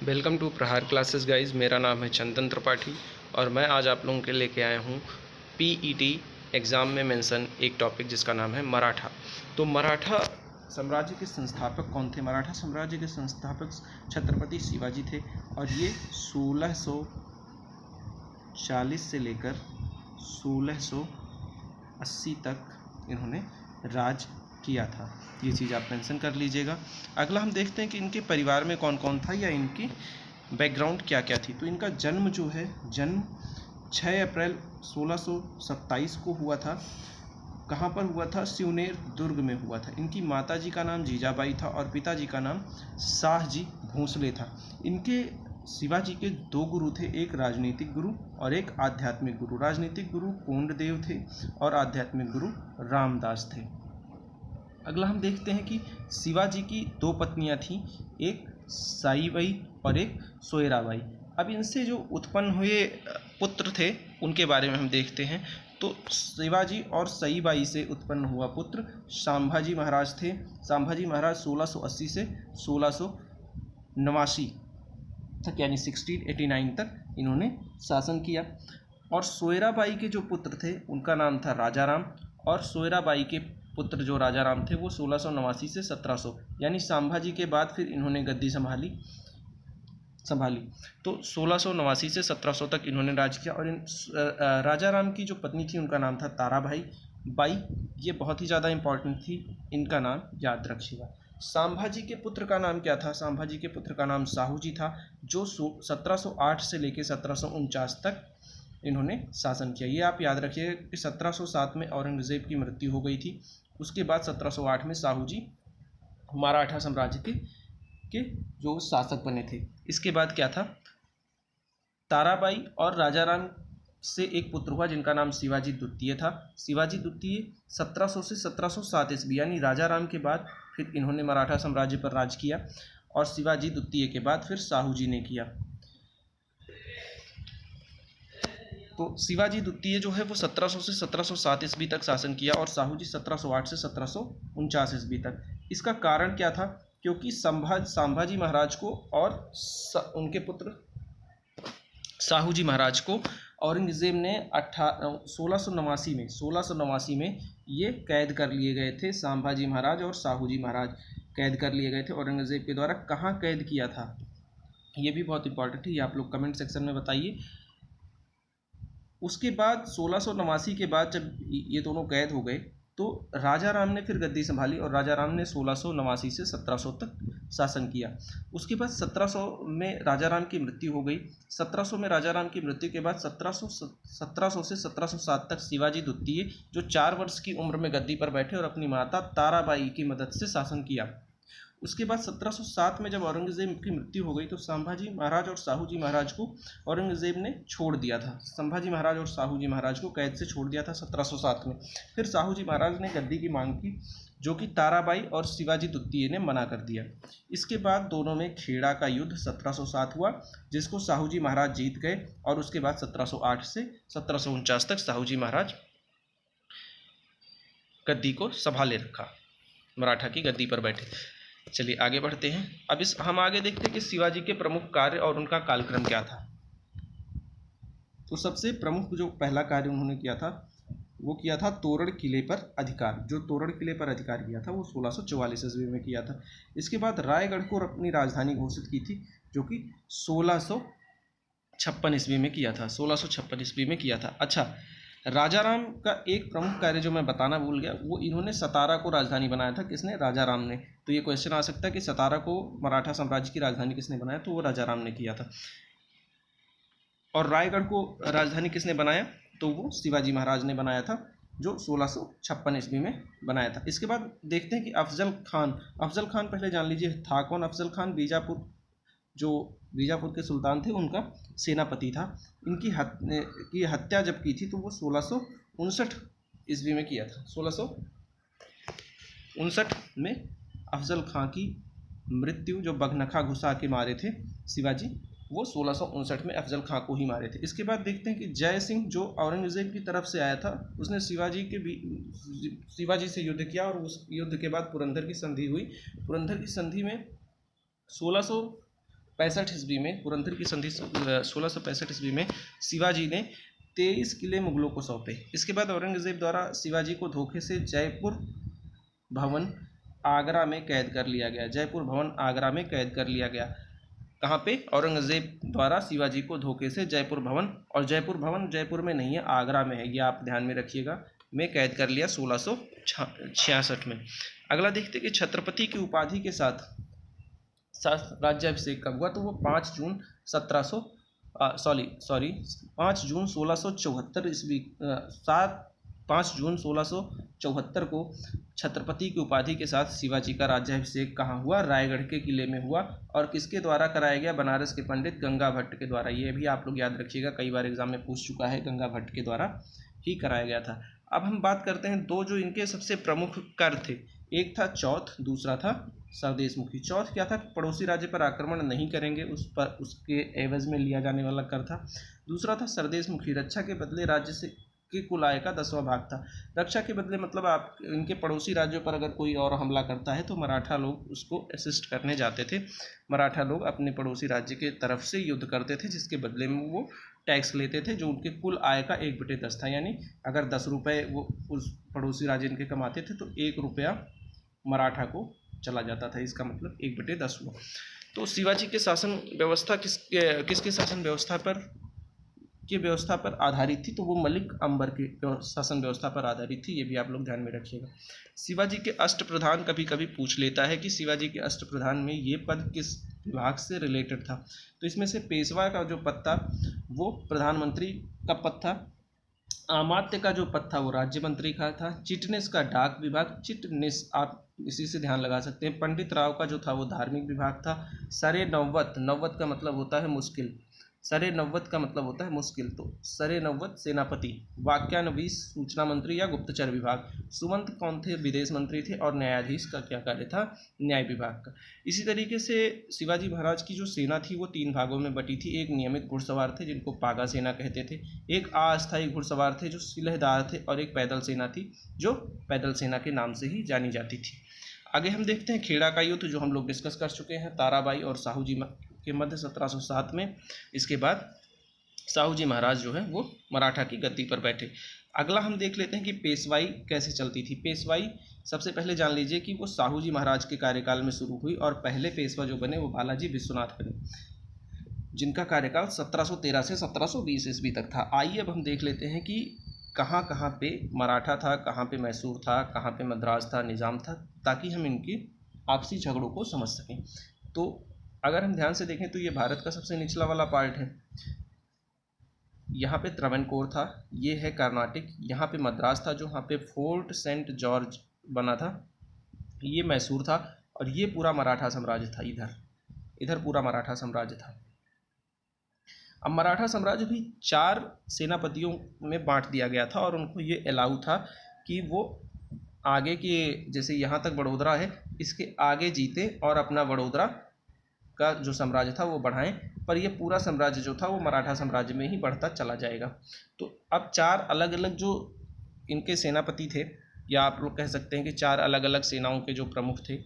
Welcome to प्रहार classes guys. मेरा नाम है चंदन त्रिपाठी और मैं आज आप लोगों के लेके आया हूँ पीईटी एग्ज़ाम में मेंशन एक टॉपिक जिसका नाम है मराठा। तो मराठा साम्राज्य के संस्थापक कौन थे? मराठा साम्राज्य के संस्थापक छत्रपति शिवाजी थे और ये 1640 से लेकर 1680 तक इन्होंने राज किया था। ये चीज़ आप मेंशन कर लीजिएगा। अगला हम देखते हैं कि इनके परिवार में कौन कौन था या इनकी बैकग्राउंड क्या क्या थी। तो इनका जन्म जो है, जन्म 6 अप्रैल 1627 को हुआ था। कहाँ पर हुआ था? सिवनेर दुर्ग में हुआ था। इनकी माताजी का नाम जीजाबाई था और पिताजी का नाम शाहजी भोंसले था। इनके शिवाजी के दो गुरु थे, एक राजनीतिक गुरु और एक आध्यात्मिक गुरु। राजनीतिक गुरु कोंडदेव थे और आध्यात्मिक गुरु रामदास थे। अगला हम देखते हैं कि शिवाजी की दो पत्नियां थीं, एक साईबाई और एक सोयराबाई। अब इनसे जो उत्पन्न हुए पुत्र थे उनके बारे में हम देखते हैं। तो शिवाजी और सईबाई से उत्पन्न हुआ पुत्र संभाजी महाराज थे। संभाजी महाराज 1680 से 1689 तक यानी 1689 तक इन्होंने शासन किया। और सोयराबाई के जो पुत्र थे उनका नाम था राजाराम, और सोयराबाई के पुत्र जो राजाराम थे वो 1689 से 1700 यानी संभाजी के बाद फिर इन्होंने गद्दी संभाली। तो 1689 से 1700 तक इन्होंने राज किया। और राजाराम की जो पत्नी थी उनका नाम था ताराबाई बाई। ये बहुत ही ज़्यादा इम्पॉर्टेंट थी, इनका नाम याद रखिएगा। संभाजी के पुत्र का नाम क्या था? संभाजी के पुत्र का नाम साहूजी था, जो 1708 से लेकर 1749 तक इन्होंने शासन किया। ये आप याद रखिए कि 1707 में औरंगज़ेब की मृत्यु हो गई थी। उसके बाद 1708 में साहूजी मराठा साम्राज्य के जो शासक बने थे। इसके बाद क्या था? ताराबाई और राजाराम से एक पुत्र हुआ जिनका नाम शिवाजी द्वितीय था। शिवाजी द्वितीय 1700 से 1707 ईस्वी यानी राजाराम के बाद फिर इन्होंने मराठा साम्राज्य पर राज किया, और शिवाजी द्वितीय के बाद फिर साहूजी ने किया। तो शिवाजी द्वितीय जो है वो 1700 से 1707 ईस्वी तक शासन किया और साहूजी 1708 से 1749 ईस्वी तक। इसका कारण क्या था? क्योंकि संभाजी महाराज को और उनके पुत्र साहूजी महाराज को औरंगज़ेब ने 1689 में ये कैद कर लिए गए थे। संभाजी महाराज और साहूजी महाराज कैद कर लिए गए थे औरंगज़ेब के द्वारा। कहाँ कैद किया था ये भी बहुत इंपॉर्टेंट है, ये आप लोग कमेंट सेक्शन में बताइए। उसके बाद 1689 के बाद जब ये दोनों कैद हो गए तो राजाराम ने फिर गद्दी संभाली और राजाराम ने 1689 से 1700 तक शासन किया। उसके बाद 1700 में राजाराम की मृत्यु हो गई। 1700 में राजाराम की मृत्यु के बाद 1700 से 1707 तक शिवाजी द्वितीय जो 4 वर्ष की उम्र में गद्दी पर बैठे और अपनी माता ताराबाई की मदद से शासन किया। उसके बाद 1707 में जब औरंगज़ेब की मृत्यु हो गई तो संभाजी महाराज और साहूजी महाराज को औरंगज़ेब ने छोड़ दिया था। संभाजी महाराज और साहूजी महाराज को कैद से छोड़ दिया था 1707 में। फिर साहूजी महाराज ने गद्दी की मांग की, जो कि ताराबाई और शिवाजी द्वितीय ने मना कर दिया। इसके बाद दोनों में खेड़ा का युद्ध 1707 हुआ, जिसको साहूजी महाराज जीत गए, और उसके बाद 1708 से 1749 तक साहूजी महाराज गद्दी को संभाले रखा, मराठा की गद्दी पर बैठे। चलिए आगे बढ़ते हैं। अब हम आगे देखते हैं कि शिवाजी के प्रमुख कार्य और उनका कालक्रम क्या था। तो सबसे प्रमुख जो पहला कार्य उन्होंने किया था वो किया था तोरण किले पर अधिकार। जो तोरण किले पर अधिकार किया था वो 1644 ईस्वी में किया था। इसके बाद रायगढ़ को अपनी राजधानी घोषित की थी, जो कि 1656 ईस्वी में किया था। 1656 ईस्वी में किया था। अच्छा, राजाराम का एक प्रमुख कार्य जो मैं बताना भूल गया, वो इन्होंने सतारा को राजधानी बनाया था। किसने? राजाराम ने। तो ये क्वेश्चन आ सकता है कि सतारा को मराठा साम्राज्य की राजधानी किसने बनाया? तो वो राजाराम ने किया था। और रायगढ़ को राजधानी किसने बनाया? तो वो शिवाजी महाराज ने बनाया था, जो 1656 ईस्वी में बनाया था। इसके बाद देखते हैं कि अफजल खान पहले जान लीजिए था कौन। अफजल खान बीजापुर के सुल्तान थे, उनका सेनापति था। इनकी हत्या जब की थी तो वो 1659 ईस्वी में किया था। 1659 में अफजल खां की मृत्यु, जो बगनखा घुसा के मारे थे शिवाजी, वो 1659 में अफजल खां को ही मारे थे। इसके बाद देखते हैं कि जय सिंह जो औरंगज़ेब की तरफ से आया था, उसने शिवाजी से युद्ध किया, और उस युद्ध के बाद पुरंदर की संधि हुई। पुरंदर की संधि में 65 ईस्वी में, पुरंदर की संधि 1665 ईस्वी में शिवाजी ने 23 किले मुगलों को सौंपे। इसके बाद औरंगजेब द्वारा शिवाजी को धोखे से जयपुर भवन आगरा में कैद कर लिया गया। जयपुर भवन आगरा में कैद कर लिया गया। कहाँ पे? औरंगजेब द्वारा शिवाजी को धोखे से जयपुर भवन, और जयपुर भवन जयपुर में नहीं है, आगरा में है, ये आप ध्यान में रखिएगा, में कैद कर लिया 1666 में। अगला देखते कि छत्रपति की उपाधि के साथ राज्याभिषेक कब हुआ, तो वो 5 जून 1674 ईस्वी 5 जून 1674 को छत्रपति की उपाधि के साथ शिवाजी का राज्याभिषेक कहाँ हुआ? रायगढ़ के किले में हुआ। और किसके द्वारा कराया गया? बनारस के पंडित गंगा भट्ट के द्वारा। ये भी आप लोग याद रखिएगा, कई बार एग्जाम में पूछ चुका है, गंगा भट्ट के द्वारा ही कराया गया था। अब हम बात करते हैं दो जो इनके सबसे प्रमुख कर थे, एक था चौथ, दूसरा था सरदेशमुखी। चौथ क्या था? पड़ोसी राज्य पर आक्रमण नहीं करेंगे, उस पर उसके एवज में लिया जाने वाला कर था। दूसरा था सरदेशमुखी, रक्षा के बदले राज्य से के कुल आय का 10वां भाग था। रक्षा के बदले मतलब आप इनके पड़ोसी राज्यों पर अगर कोई और हमला करता है तो मराठा लोग उसको असिस्ट करने जाते थे। मराठा लोग अपने पड़ोसी राज्य के तरफ से युद्ध करते थे, जिसके बदले में वो टैक्स लेते थे, जो उनके कुल आय का 1/10 था। यानी अगर 10 रुपये वो उस पड़ोसी राज्य इनके कमाते थे तो 1 रुपया मराठा को चला जाता था। इसका मतलब 1/10 हुआ। तो शिवाजी के शासन व्यवस्था किसके शासन व्यवस्था पर आधारित थी? तो वो मलिक अंबर के शासन व्यवस्था पर आधारित थी। ये भी आप लोग ध्यान में रखिएगा। शिवाजी के अष्टप्रधान कभी कभी पूछ लेता है कि शिवाजी के अष्टप्रधान में ये पद किस विभाग से रिलेटेड था। तो इसमें से पेशवा का जो पद था वो प्रधानमंत्री का पद था। अमात्य का जो पद था वो राज्य मंत्री का था। चिटनेस का डाक विभाग, चिटनेस आप इसी से ध्यान लगा सकते हैं। पंडित राव का जो था वो धार्मिक विभाग था। सरे नौवत, नौवत का मतलब होता है मुश्किल, सरे नौवत का मतलब होता है मुश्किल, तो सरे नौवत सेनापति। वाक्यानवीस सूचना मंत्री या गुप्तचर विभाग। सुमंत कौन थे? विदेश मंत्री थे। और न्यायाधीश का क्या कार्य था? न्याय विभाग का। इसी तरीके से शिवाजी महाराज की जो सेना थी वो 3 भागों में बटी थी। एक नियमित घुड़सवार थे जिनको पागा सेना कहते थे, एक अस्थायी घुड़सवार थे जो सिलहदार थे, और एक पैदल सेना थी जो पैदल सेना के नाम से ही जानी जाती थी। आगे हम देखते हैं खेड़ा का युद्ध, जो हम लोग डिस्कस कर चुके हैं, ताराबाई और साहू जी के मध्य 1707 में। इसके बाद साहू जी महाराज जो है वो मराठा की गद्दी पर बैठे। अगला हम देख लेते हैं कि पेशवाई कैसे चलती थी। पेशवाई सबसे पहले जान लीजिए कि वो साहू जी महाराज के कार्यकाल में शुरू हुई, और पहले पेशवा जो बने वो बालाजी विश्वनाथ बने, जिनका कार्यकाल 1713 से 1720 ईस्वी तक था। आइए अब हम देख लेते हैं कि कहाँ कहाँ पे मराठा था, कहाँ पे मैसूर था, कहाँ पे मद्रास था, निज़ाम था, ताकि हम इनकी आपसी झगड़ों को समझ सकें। तो अगर हम ध्यान से देखें तो ये भारत का सबसे निचला वाला पार्ट है। यहाँ पे त्रावणकोर था, ये है कर्नाटक। यहाँ पे मद्रास था, जो यहाँ पे फोर्ट सेंट जॉर्ज बना था। ये मैसूर था, और ये पूरा मराठा साम्राज्य था। इधर पूरा मराठा साम्राज्य था। अब मराठा साम्राज्य भी 4 सेनापतियों में बांट दिया गया था, और उनको ये अलाउ था कि वो आगे के, जैसे यहाँ तक बड़ोदरा है, इसके आगे जीते और अपना बड़ोदरा का जो साम्राज्य था वो बढ़ाएं, पर ये पूरा साम्राज्य जो था वो मराठा साम्राज्य में ही बढ़ता चला जाएगा। तो अब 4 अलग अलग जो इनके सेनापति थे, या आप लोग कह सकते हैं कि 4 अलग अलग सेनाओं के जो प्रमुख थे,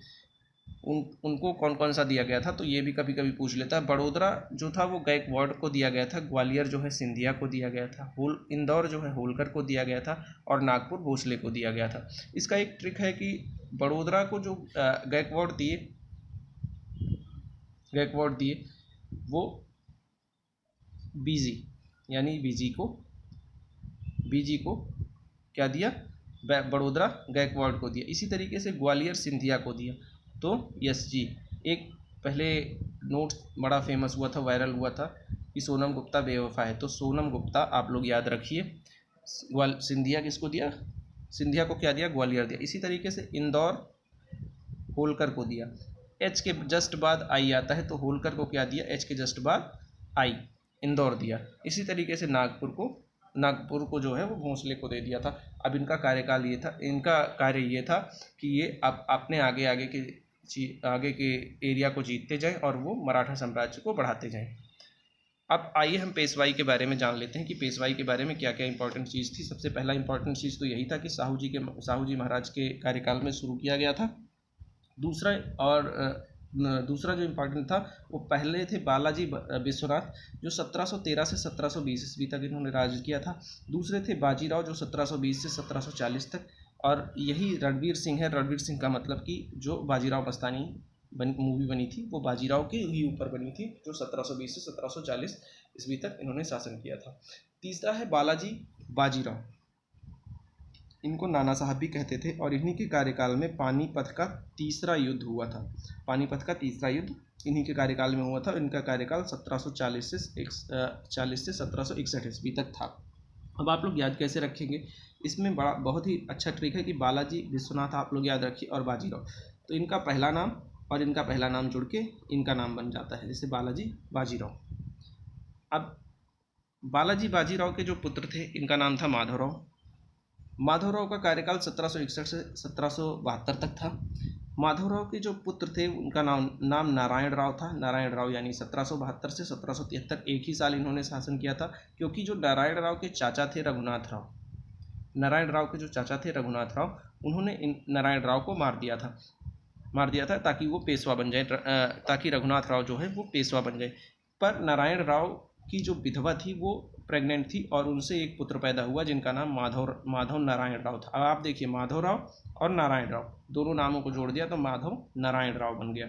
उनको कौन कौन सा दिया गया था, तो ये भी कभी कभी पूछ लेता है। बड़ोदरा जो था वो गायकवाड़ को दिया गया था, ग्वालियर जो है सिंधिया को दिया गया था, इंदौर जो है होलकर को दिया गया था, और नागपुर भोसले को दिया गया था। इसका एक ट्रिक है कि बड़ोदरा को जो गायकवाड़ दिए वो बीजी को क्या दिया? बड़ोदरा गायकवाड़ को दिया। इसी तरीके से ग्वालियर सिंधिया को दिया। तो यस जी, एक पहले नोट बड़ा फेमस हुआ था, वायरल हुआ था कि सोनम गुप्ता बेवफा है, तो सोनम गुप्ता आप लोग याद रखिए। सिंधिया किसको दिया? सिंधिया को क्या दिया? ग्वालियर दिया। इसी तरीके से इंदौर होलकर को दिया। एच के जस्ट बाद आई आता है, तो होलकर को क्या दिया? एच के जस्ट बाद आई, इंदौर दिया। इसी तरीके से नागपुर को जो है वो भोसले को दे दिया था। अब इनका कार्य ये था कि ये अपने आगे के एरिया को जीतते जाएं और वो मराठा साम्राज्य को बढ़ाते जाएं। अब आइए हम पेशवाई के बारे में जान लेते हैं कि पेशवाई के बारे में क्या क्या इंपॉर्टेंट चीज़ थी। सबसे पहला इंपॉर्टेंट चीज़ तो यही था कि साहू जी महाराज के कार्यकाल में शुरू किया गया था। दूसरा और दूसरा जो इम्पोर्टेंट था वो पहले थे बालाजी विश्वनाथ, जो 1713 से 1720 ईस्वी तक इन्होंने राज किया था। दूसरे थे बाजीराव, जो 1720 से 1740 तक। और यही रणवीर सिंह है। रणवीर सिंह का मतलब कि जो बाजीराव मस्तानी मूवी बनी थी वो बाजीराव के ही ऊपर बनी थी, जो 1720 से 1740 ईस्वी तक इन्होंने शासन किया था। तीसरा है बालाजी बाजीराव, इनको नाना साहब भी कहते थे, और इन्हीं के कार्यकाल में पानीपत का तीसरा युद्ध हुआ था। पानीपत का तीसरा युद्ध इन्हीं के कार्यकाल में हुआ था। इनका कार्यकाल 1740 से 1761 ईस्वी तक था। अब आप लोग याद कैसे रखेंगे, इसमें बड़ा बहुत ही अच्छा ट्रिक है कि बालाजी विश्वनाथ आप लोग याद रखिए और बाजीराव, तो इनका पहला नाम और इनका पहला नाम जुड़ के इनका नाम बन जाता है, जैसे बालाजी बाजीराव। अब बालाजी बाजीराव के जो पुत्र थे इनका नाम था माधवराव। माधवराव का कार्यकाल 1761 से 1772 तक था। माधवराव के जो पुत्र थे उनका नाम नारायण राव था। नारायण राव यानी 1772 से 1773 एक ही साल इन्होंने शासन किया था, क्योंकि जो नारायण राव के चाचा थे रघुनाथ राव, नारायण राव के जो चाचा थे रघुनाथ राव, उन्होंने इन नारायण राव को मार दिया था ताकि वो पेशवा बन जाए, ताकि रघुनाथ राव जो है वो पेशवा बन जाए। पर नारायण राव की जो विधवा थी वो प्रेग्नेंट थी और उनसे एक पुत्र पैदा हुआ जिनका नाम माधव नारायण राव था। अब आप देखिए, माधव राव और नारायण राव दोनों नामों को जोड़ दिया तो माधव नारायण राव बन गया।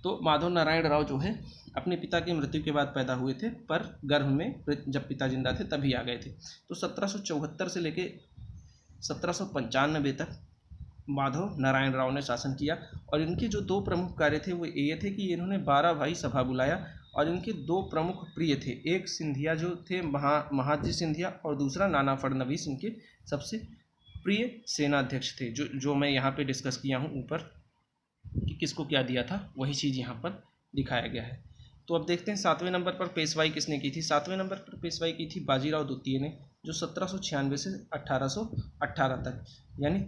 तो माधव नारायण राव जो है अपने पिता की मृत्यु के बाद पैदा हुए थे, पर गर्भ में जब पिता जिंदा थे तभी आ गए थे। तो 1774 से लेके 1795 तक माधव नारायण राव ने शासन किया, और इनके जो दो प्रमुख कार्य थे वो ये थे कि इन्होंने 12 भाई सभा बुलाया, और इनके दो प्रमुख प्रिय थे, एक सिंधिया जो थे महादजी सिंधिया, और दूसरा नाना फडणवीस इनके सबसे प्रिय सेनाध्यक्ष थे, जो मैं यहाँ पे डिस्कस किया हूँ ऊपर कि किसको क्या दिया था, वही चीज़ यहाँ पर दिखाया गया है। तो अब देखते हैं 7वें नंबर पर पेशवाई किसने की थी। 7वें नंबर पर पेशवाई की थी बाजीराव द्वितीय ने, जो 1796 से 1818 तक, यानी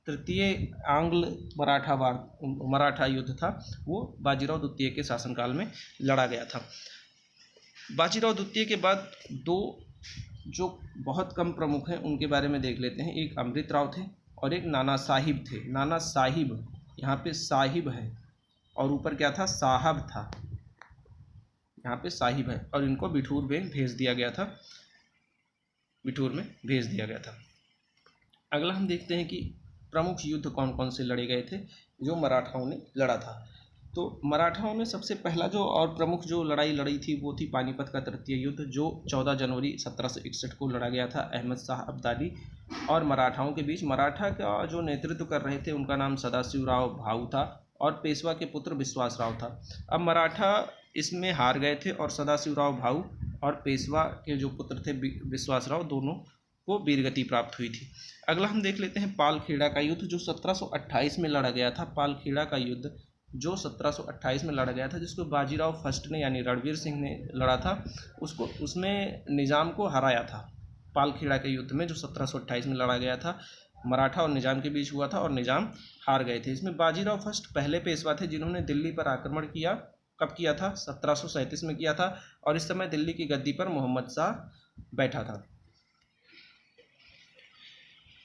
तृतीय आंग्ल मराठा युद्ध था, वो बाजीराव द्वितीय के शासनकाल में लड़ा गया था। बाजीराव द्वितीय के बाद दो जो बहुत कम प्रमुख हैं उनके बारे में देख लेते हैं। एक अमृत राव थे और एक नाना साहिब थे। नाना साहिब, यहाँ पे साहिब है और ऊपर क्या था, साहब था, यहाँ पे साहिब है, और इनको बिठूर में भेज दिया गया था। अगला हम देखते हैं कि प्रमुख युद्ध कौन कौन से लड़े गए थे जो मराठाओं ने लड़ा था। तो मराठाओं ने सबसे पहला जो और प्रमुख जो लड़ाई लड़ी थी वो थी पानीपत का तृतीय युद्ध, जो 14 जनवरी 1761 को लड़ा गया था अहमद शाह अब्दाली और मराठाओं के बीच। मराठा का जो नेतृत्व कर रहे थे उनका नाम सदाशिवराव भाऊ था और पेशवा के पुत्र विश्वास राव था। अब मराठा इसमें हार गए थे और सदाशिवराव भाऊ और पेशवा के जो पुत्र थे विश्वास राव, दोनों को वीरगति प्राप्त हुई थी। अगला हम देख लेते हैं पालखेड़ा का युद्ध, जो 1728 में लड़ा गया था। पालखेड़ा का युद्ध जो 1728 में लड़ा गया था, जिसको बाजीराव फर्स्ट ने यानी रणवीर सिंह ने लड़ा था, उसमें निज़ाम को हराया था। पालखेड़ा के युद्ध में जो 1728 में लड़ा गया था, मराठा और निज़ाम के बीच हुआ था और निज़ाम हार गए थे। इसमें बाजीराव फर्स्ट पहले पेशवा थे जिन्होंने दिल्ली पर आक्रमण किया। कब किया था? 1737 में किया था, और इस समय दिल्ली की गद्दी पर मोहम्मद शाह बैठा था।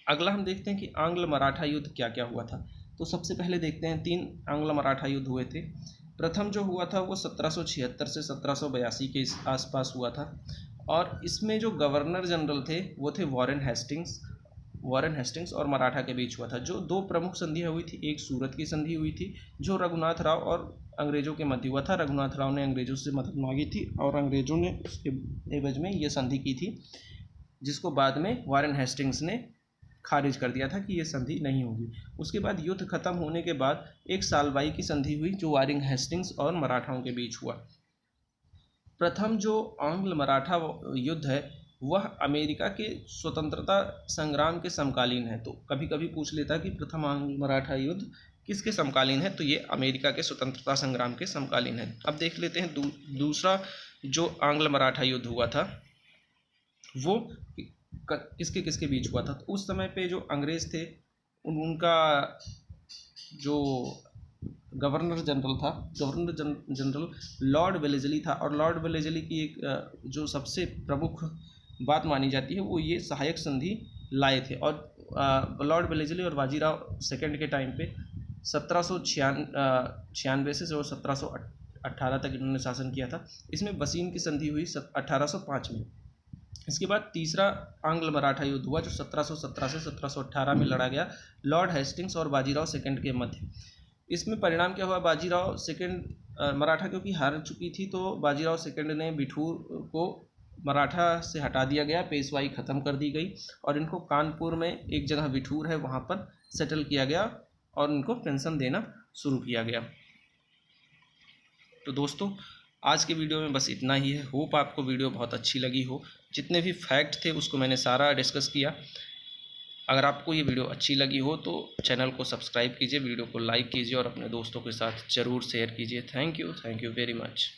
अगला हम देखते हैं कि आंग्ल मराठा युद्ध क्या क्या हुआ था। तो सबसे पहले देखते हैं 3 आंग्ल मराठा युद्ध हुए थे। प्रथम जो हुआ था वो 1776 से 1782 के आसपास हुआ था, और इसमें जो गवर्नर जनरल थे वो थे वॉरेन हेस्टिंग्स और मराठा के बीच हुआ था। जो दो प्रमुख संधियाँ हुई थी, एक सूरत की संधि हुई थी जो रघुनाथ राव और अंग्रेज़ों के मध्य हुआ था। रघुनाथ राव ने अंग्रेज़ों से मदद मांगी थी और अंग्रेज़ों ने उसके एवज में ये संधि की थी, जिसको बाद में वॉरेन हेस्टिंग्स ने खारिज कर दिया था कि ये संधि नहीं होगी। उसके बाद युद्ध खत्म होने के बाद एक सालबाई की संधि हुई जो वॉरेन हेस्टिंग्स और मराठाओं के बीच हुआ। प्रथम जो आंग्ल मराठा युद्ध है वह अमेरिका के स्वतंत्रता संग्राम के समकालीन है। तो कभी कभी पूछ लेता कि प्रथम आंग्ल मराठा युद्ध किसके समकालीन है, तो ये अमेरिका के स्वतंत्रता संग्राम के समकालीन है। अब देख लेते हैं दूसरा जो आंग्ल मराठा युद्ध हुआ था वो किसके किसके बीच हुआ था। तो उस समय पे जो अंग्रेज़ थे उनका जो गवर्नर जनरल लॉर्ड वेलेस्ली था, और लॉर्ड वेलेस्ली की एक जो सबसे प्रमुख बात मानी जाती है वो ये सहायक संधि लाए थे। और लॉर्ड वेलेस्ली और बाजीराव सेकंड के टाइम पे 1796 से और 1718 तक इन्होंने शासन किया था। इसमें वसीम की संधि हुई 1805 में। इसके बाद तीसरा आंग्ल मराठा युद्ध हुआ जो 1717 से 1718 में लड़ा गया लॉर्ड हेस्टिंग्स और बाजीराव सेकंड के मध्य। इसमें परिणाम क्या हुआ, बाजीराव सेकंड मराठा क्योंकि हार चुकी थी तो बाजीराव सेकंड ने बिठूर को मराठा से हटा दिया गया, पेशवाई ख़त्म कर दी गई और इनको कानपुर में एक जगह बिठूर है वहाँ पर सेटल किया गया और इनको पेंशन देना शुरू किया गया। तो दोस्तों आज के वीडियो में बस इतना ही है। होप आपको वीडियो बहुत अच्छी लगी हो। जितने भी फैक्ट थे उसको मैंने सारा डिस्कस किया। अगर आपको ये वीडियो अच्छी लगी हो तो चैनल को सब्सक्राइब कीजिए, वीडियो को लाइक कीजिए और अपने दोस्तों के साथ ज़रूर शेयर कीजिए। Thank you very much.